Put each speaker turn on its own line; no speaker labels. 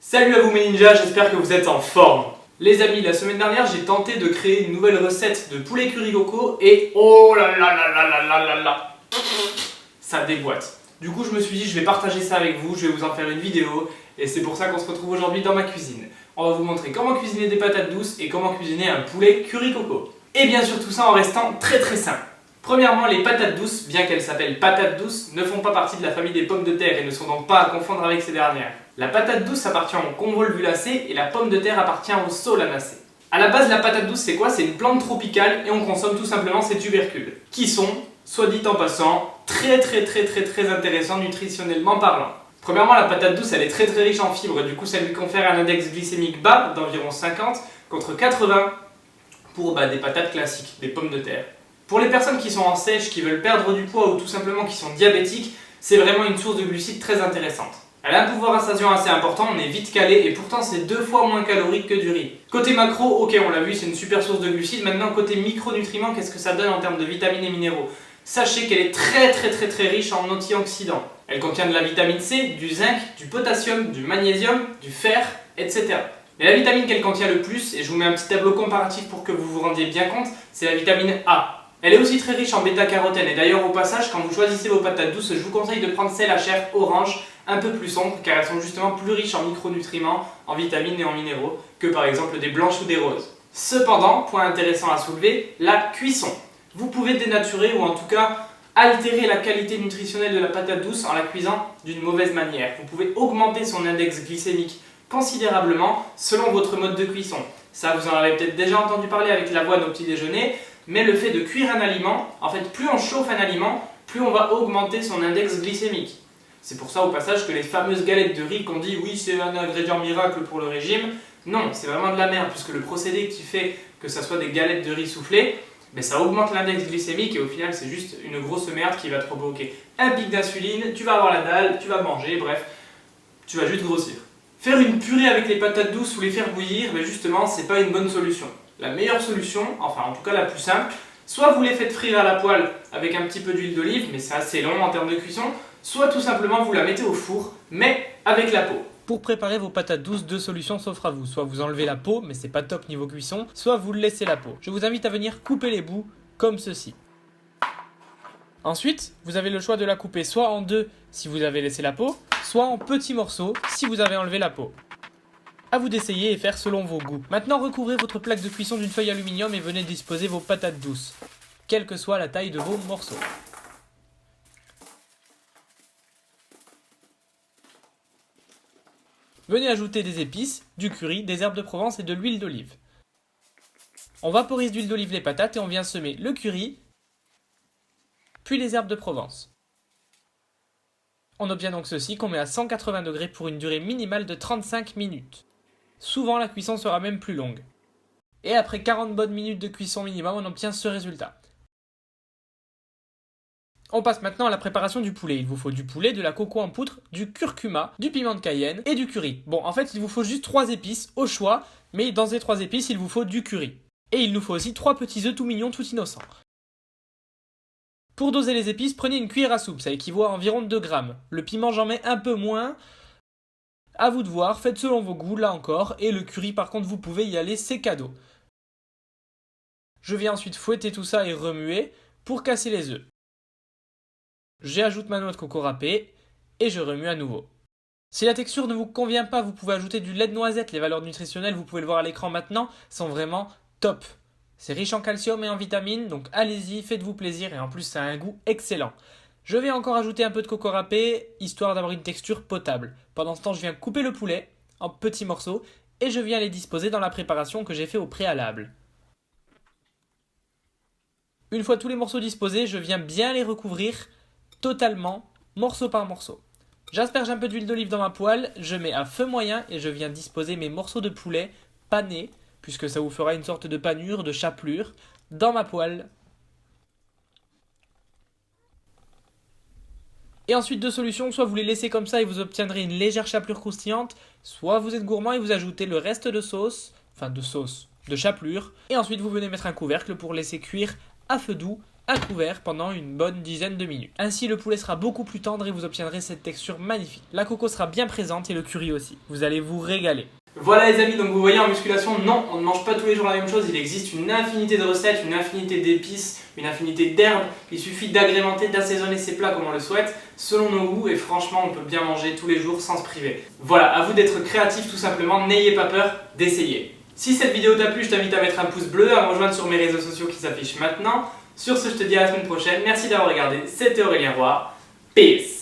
Salut à vous mes ninjas, j'espère que vous êtes en forme. Les amis, la semaine dernière j'ai tenté de créer une nouvelle recette de poulet curry coco et oh là là là là là là là là, ça déboîte. Du coup je me suis dit je vais partager ça avec vous, je vais vous en faire une vidéo et c'est pour ça qu'on se retrouve aujourd'hui dans ma cuisine. On va vous montrer comment cuisiner des patates douces et comment cuisiner un poulet curry coco. Et bien sûr tout ça en restant très simple. Premièrement, les patates douces, bien qu'elles s'appellent patates douces, ne font pas partie de la famille des pommes de terre et ne sont donc pas à confondre avec ces dernières. La patate douce appartient au convolvulacées et la pomme de terre appartient aux solanacées. A la base, la patate douce c'est quoi? C'est une plante tropicale et on consomme tout simplement ses tubercules, qui sont, soit dit en passant, très intéressants nutritionnellement parlant. Premièrement, la patate douce elle est très riche en fibres, du coup ça lui confère un index glycémique bas d'environ 50 contre 80 pour des patates classiques, des pommes de terre. Pour les personnes qui sont en sèche, qui veulent perdre du poids ou tout simplement qui sont diabétiques, c'est vraiment une source de glucides très intéressante. Elle a un pouvoir rassasiant assez important, on est vite calé et pourtant c'est 2 fois moins calorique que du riz. Côté macro, ok on l'a vu, c'est une super source de glucides. Maintenant côté micronutriments, qu'est-ce que ça donne en termes de vitamines et minéraux? Sachez qu'elle est très riche en antioxydants. Elle contient de la vitamine C, du zinc, du potassium, du magnésium, du fer, etc. Mais la vitamine qu'elle contient le plus, et je vous mets un petit tableau comparatif pour que vous vous rendiez bien compte, c'est la vitamine A. Elle est aussi très riche en bêta-carotène et d'ailleurs au passage quand vous choisissez vos patates douces, je vous conseille de prendre celles à chair orange un peu plus sombre car elles sont justement plus riches en micronutriments, en vitamines et en minéraux que par exemple des blanches ou des roses. Cependant, point intéressant à soulever, la cuisson. Vous pouvez dénaturer ou en tout cas altérer la qualité nutritionnelle de la patate douce en la cuisant d'une mauvaise manière. Vous pouvez augmenter son index glycémique considérablement selon votre mode de cuisson. Ça vous en avez peut-être déjà entendu parler avec l'avoine au petit déjeuner. Mais le fait de cuire un aliment, en fait plus on chauffe un aliment, plus on va augmenter son index glycémique. C'est pour ça au passage que les fameuses galettes de riz qu'on dit oui c'est un ingrédient miracle pour le régime, non c'est vraiment de la merde puisque le procédé qui fait que ça soit des galettes de riz soufflées, ça augmente l'index glycémique et au final c'est juste une grosse merde qui va te provoquer un pic d'insuline, tu vas avoir la dalle, tu vas manger, bref, tu vas juste grossir. Faire une purée avec les patates douces ou les faire bouillir, justement c'est pas une bonne solution. La meilleure solution, enfin en tout cas la plus simple, soit vous les faites frire à la poêle avec un petit peu d'huile d'olive, mais c'est assez long en termes de cuisson, soit tout simplement vous la mettez au four, mais avec la peau.
Pour préparer vos patates douces, 2 solutions s'offrent à vous. Soit vous enlevez la peau, mais c'est pas top niveau cuisson, soit vous laissez la peau. Je vous invite à venir couper les bouts, comme ceci. Ensuite, vous avez le choix de la couper soit en 2 si vous avez laissé la peau, soit en petits morceaux si vous avez enlevé la peau. À vous d'essayer et faire selon vos goûts. Maintenant, recouvrez votre plaque de cuisson d'une feuille aluminium et venez disposer vos patates douces, quelle que soit la taille de vos morceaux. Venez ajouter des épices, du curry, des herbes de Provence et de l'huile d'olive. On vaporise d'huile d'olive les patates et on vient semer le curry, puis les herbes de Provence. On obtient donc ceci qu'on met à 180 degrés pour une durée minimale de 35 minutes. Souvent, la cuisson sera même plus longue. Et après 40 bonnes minutes de cuisson minimum, on obtient ce résultat. On passe maintenant à la préparation du poulet. Il vous faut du poulet, de la coco en poudre, du curcuma, du piment de Cayenne et du curry. Bon, en fait, il vous faut juste 3 épices au choix, mais dans ces 3 épices, il vous faut du curry. Et il nous faut aussi 3 petits œufs tout mignons, tout innocents. Pour doser les épices, prenez une cuillère à soupe, ça équivaut à environ 2 grammes. Le piment, j'en mets un peu moins. À vous de voir, faites selon vos goûts, là encore, et le curry par contre vous pouvez y aller, c'est cadeau. Je viens ensuite fouetter tout ça et remuer pour casser les œufs. J'ajoute ma noix de coco râpée et je remue à nouveau. Si la texture ne vous convient pas, vous pouvez ajouter du lait de noisette, les valeurs nutritionnelles, vous pouvez le voir à l'écran maintenant, sont vraiment top. C'est riche en calcium et en vitamines, donc allez-y, faites-vous plaisir et en plus ça a un goût excellent. Je vais encore ajouter un peu de coco râpé, histoire d'avoir une texture potable. Pendant ce temps, je viens couper le poulet en petits morceaux et je viens les disposer dans la préparation que j'ai fait au préalable. Une fois tous les morceaux disposés, je viens bien les recouvrir totalement, morceau par morceau. J'asperge un peu d'huile d'olive dans ma poêle, je mets à feu moyen et je viens disposer mes morceaux de poulet panés, puisque ça vous fera une sorte de panure, de chapelure, dans ma poêle. Et ensuite 2 solutions, soit vous les laissez comme ça et vous obtiendrez une légère chapelure croustillante, soit vous êtes gourmand et vous ajoutez le reste de sauce, de chapelure, et ensuite vous venez mettre un couvercle pour laisser cuire à feu doux un couvert pendant une bonne dizaine de minutes. Ainsi le poulet sera beaucoup plus tendre et vous obtiendrez cette texture magnifique. La coco sera bien présente et le curry aussi. Vous allez vous régaler.
Voilà les amis, donc vous voyez en musculation, non, on ne mange pas tous les jours la même chose, il existe une infinité de recettes, une infinité d'épices, une infinité d'herbes, il suffit d'agrémenter, d'assaisonner ses plats comme on le souhaite, selon nos goûts, et franchement on peut bien manger tous les jours sans se priver. Voilà, à vous d'être créatif tout simplement, n'ayez pas peur d'essayer. Si cette vidéo t'a plu, je t'invite à mettre un pouce bleu, à me rejoindre sur mes réseaux sociaux qui s'affichent maintenant. Sur ce, je te dis à la semaine prochaine, merci d'avoir regardé, c'était Aurélien Roy, peace.